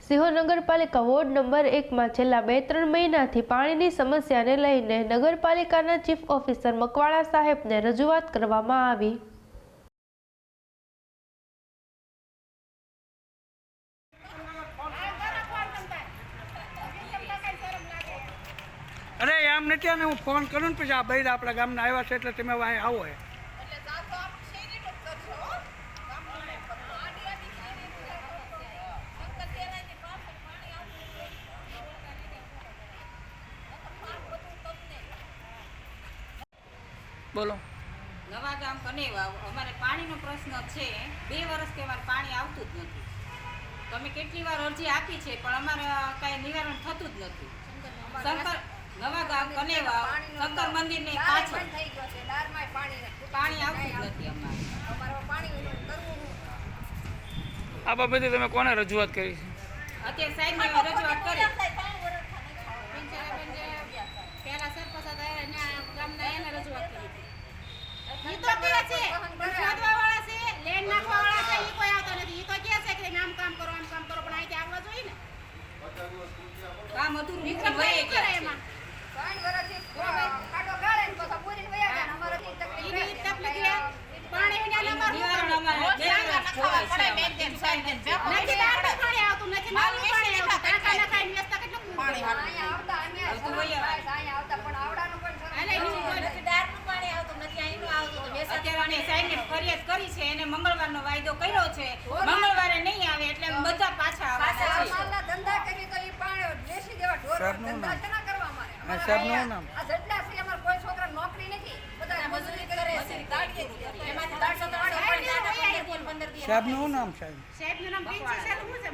સિહોર નગરપાલિકા ward number 1માં છેલ્લા 2-3 મહિનાથી પાણીની સમસ્યાને લઈને નગરપાલિકાના ચીફ ઓફિસર મકવાણા સાહેબને રજૂઆત કરવામાં આવી। અરે આમ નથી, અને હું ફોન કરું ને પછી આ ભાઈ આપણા ગામના આવ્યા છે એટલે તમે અહીં આવો હે। બોલો। નવા ગામ કનેવા અમારે પાણીનો પ્રશ્ન છે। 2 વર્ષથી અમારે પાણી આવતું જ નથી। તમે કેટલી વાર અરજી આપી છે પણ અમારે કાંઈ નિવારણ થતું જ નથી। શંકર નવા ગામ કનેવા શંકર મંદિરની પાછળ પાણી આવતું જ નથી અમારે। આ બાબતે તમે કોને રજૂઆત કરી છે? અત્યારે સાહેબને રજૂઆત કરી। પહેલા સરપંચ હતા એના ગામના એને રજૂઆત કરી હતી। ઈ તો કે છે શોધવા વાળા છે, લેન્ડ નાખવા વાળા છે, ઈ કોઈ આવતો નથી। ઈ તો કે છે કે આમ કામ કરો આમ કામ કરો, પણ અહીંથી આવવા જોઈએ ને। કામ અધૂરું નીકળી વહી ગયા એમાં 3 વર્ષથી કાટો ગાળે ને પછી પૂરીને વયા ગયા। અમારાથી તકલીફ પાણી વિના નિવારણ અમારે નખાવા પડે બેન બેન સાઈડ બેન નથી દારૂ પાણી આવતું નથી, નાનું પાણી આવતું, ટાંકા નખાય વ્યવસ્થા કેટલું પાણી અહીંયા આવતા અહીંયા આવતા પણ આવડાનું પણ નથી, દારૂ પાણી આવતું નથી, અહીંનું આવતું તો અત્યારે સાહેબને ફરિયાદ કરી છે, એને મંગળવારનો વાયદો કર્યો છે, મંગળવારે નહીં આવે એટલે બધા પાછા આવવાના છે। માલના ધંધા કરી તો ઈ પાણી બેસી દેવા ઢોર ધંધા છે ના કરવા અમારે। આ સાહેબનું નામ આ જેટલા છે અમાર કોઈ છોકરા નોકરી નથી, બધા મજૂરી કરે છે, દાડીએ એમાંથી 300 300 સાહેબનું નામ સાહેબ સાહેબનું નામ પ્રિન્સિસ છે, શું છે